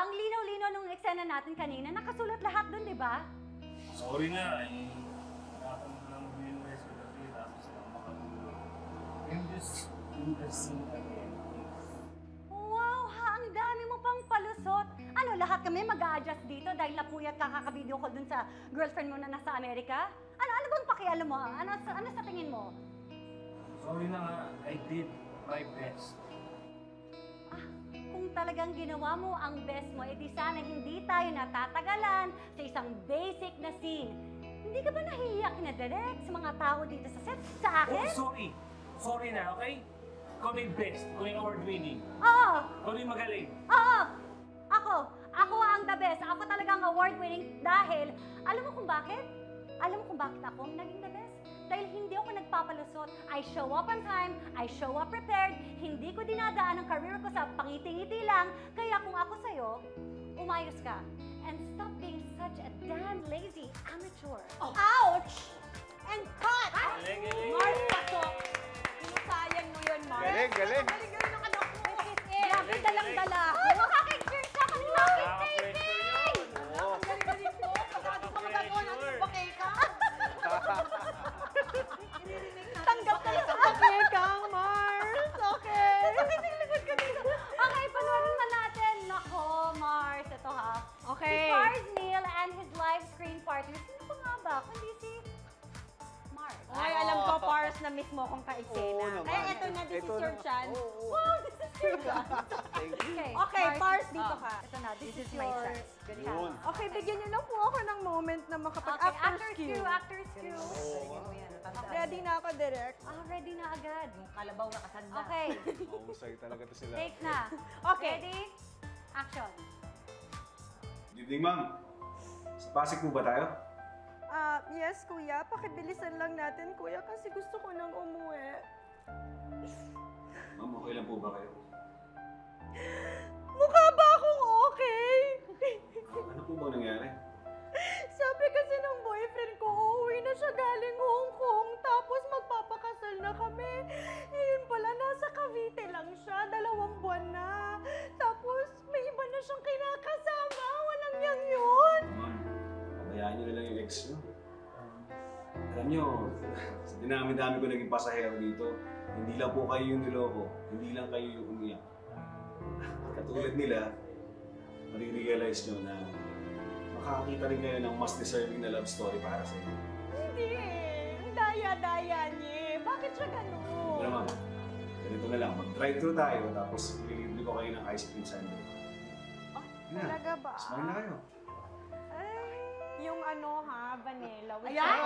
Ang linaw-linaw nung eksena natin kanina, nakasulat lahat dun, di ba? Sorry na, hirapan mo lang viewers ko dati tapos lang makatulog. And just interesting again. Wow, ha, ang dami mo pang palusot. Ano, lahat kami mag-a-adjust dito dahil napuyat kakaka-video call dun sa girlfriend mo na nasa Amerika? Ano bang pakialam mo? Ano sa tingin mo? Sorry na nga, I did my best. Kung talagang ginawa mo ang best mo, edi sana hindi tayo natatagalan sa isang basic na scene. Hindi ka ba nahihiya kinadirect sa mga tao dito sa set? Sa akin? Oh, sorry! Sorry na, okay? Ikaw na yung best, ikaw yung award-winning. Oo! Ikaw na yung magaling. Oo! Ako ang the best. Ako talagang award-winning dahil, alam mo kung bakit? Alam mo kung bakit ako ang naging the best? Dahil hindi ako nagpapalusot. I show up on time, I show up prepared, hindi ko dinadaan ang career ko sa pangiti-ngiti lang. Kaya kung ako sa'yo, umayos ka. And stop being such a damn lazy amateur. Oh. Ouch! And cut! Galing, galing! Mars, pasok! Sinusayang mo yun, Mars. Galing, galing. Galing ng anak mo. Grabe, dalang-dala. Oh, makaka-experience siya kami namin, baby! Oo. Ang galing-galing mo. Pagkado ka magagawa ng bakay ka. Tanggap ka na sa bakay kang, Mars. Okay. Nakikiligod ka dito. Okay, panoorin na natin. Nako, Mars, ito ha. Okay. Si Mars Neil and his live screen partner. Sino pa nga ba? Kundi si Mars. Ay, alam ko, Pars, na mismo akong ka-eksena. Oo naman. Kaya eto na, this is Ito your na. chance. Oo. Wow, this is your Thank you. Okay, Pars, dito ka. Ito na, this is my your chance. Yun. Okay, bigyan niyo lang po ako ng moment na Okay, makapag-actor's actors cue. cue, actors cue. Ready na ako, direct. Ready na agad. Kalabaw na kasanda. Okay, Mahusay talaga to sila. take na. Okay. Ready? Action. Good evening, ma'am. Sa Pasig po ba tayo? Yes, kuya. Pakibilisan lang natin, kuya, kasi gusto ko nang umuwi. Ma'am, okay lang po ba kayo? Mukha ba akong okay? Ano po ba nangyari? Sabi kasi ng boyfriend ko, uuwi na siya galing Hong Kong, tapos magpapakasal na kami. Yun pala, nasa Cavite lang siya, 2 buwan na. Tapos may iba na siyang kinakasama, walang yang yun. Ma'am, pabayaan niyo na lang yung ex niyo. Alam niyo, sa dinami-dami ko naging pasahero dito, hindi lang po kayo yung niloko, hindi lang kayo yung umiyak. Katulad nila, marirealize niyo na makakakita rin kayo ng mas deserving na love story para sa inyo. Hindi eh, ang daya-daya niya. Bakit siya ganun? Pero ma'am, ganito na lang, mag-drive-thru tayo, tapos ililibre ko kayo ng ice cream sundae. Talaga ba? Smile na kayo. Ay, yung ano ha, vanilla. With Ayan!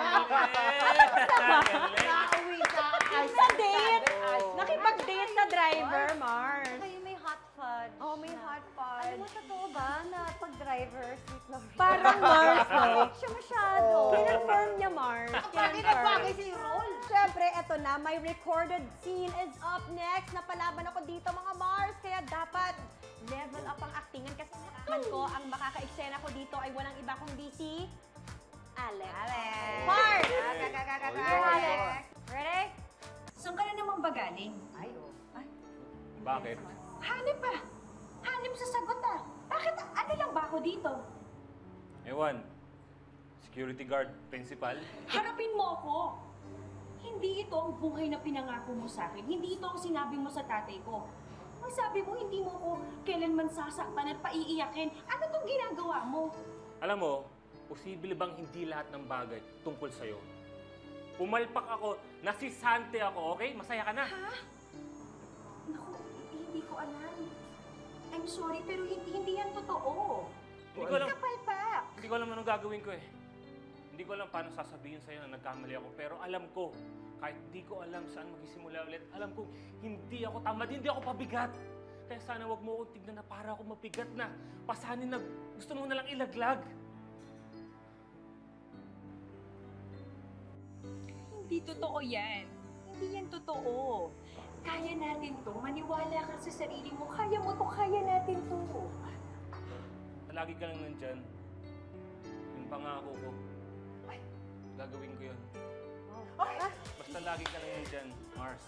Nakauwi ka. Sa date! Nakipag-date sa driver, Mars. Kayo may hot fudge. Oh, may na- hot Alam fudge. mo, totoo ba na pag driver, sweet love? Parang Mars, no? Sweet siya masyado. Kinonfirm niya, Mars. Bakit nagbagay sa yung role? Siyempre, eto na, my recorded scene is up next. Napalaban ako dito, mga Mars. Kaya dapat level up ang actingan kasi nalaman ko, ang makaka-eksena ko dito ay walang iba kundi si Alex. Mars! Alex, ready? Saan ka na naman ba galing? Bakit? Hanip pa! Hanip sa sagot ah! Bakit? Ano lang ba ako dito? Ewan. Security guard, principal. Harapin mo ako! Hindi ito ang buhay na pinangako mo sa akin. Hindi ito ang sinabi mo sa tatay ko. Ang sabi mo, hindi mo ako kailanman sasaktan at paiiyakin. Ano tong ginagawa mo? Alam mo, posible bang hindi lahat ng bagay tungkol sa'yo? Pumalpak ako, nasisante ako, okay? Masaya ka na. Ha? Naku, hindi ko alam. I'm sorry, pero hindi yan totoo. Hindi ko alam, Kapal pa! hindi ko alam anong gagawin ko eh. Hindi ko alam paano sasabihin sa'yo na nagkamali ako, pero alam ko, kahit hindi ko alam saan magsisimula ulit, alam ko, hindi ako tamad, hindi ako pabigat. Kaya sana wag mo akong tignan na para ako mabigat na. Pasanin na gusto mo na lang ilaglag. Hindi totoo yan. Hindi yan totoo. Kaya natin to. Maniwala ka sa sarili mo. Kaya mo to. Kaya natin to. Lagi ka lang nandyan. Yung pangako ko. Gagawin ko yun. Basta lagi ka lang nandyan, Mars.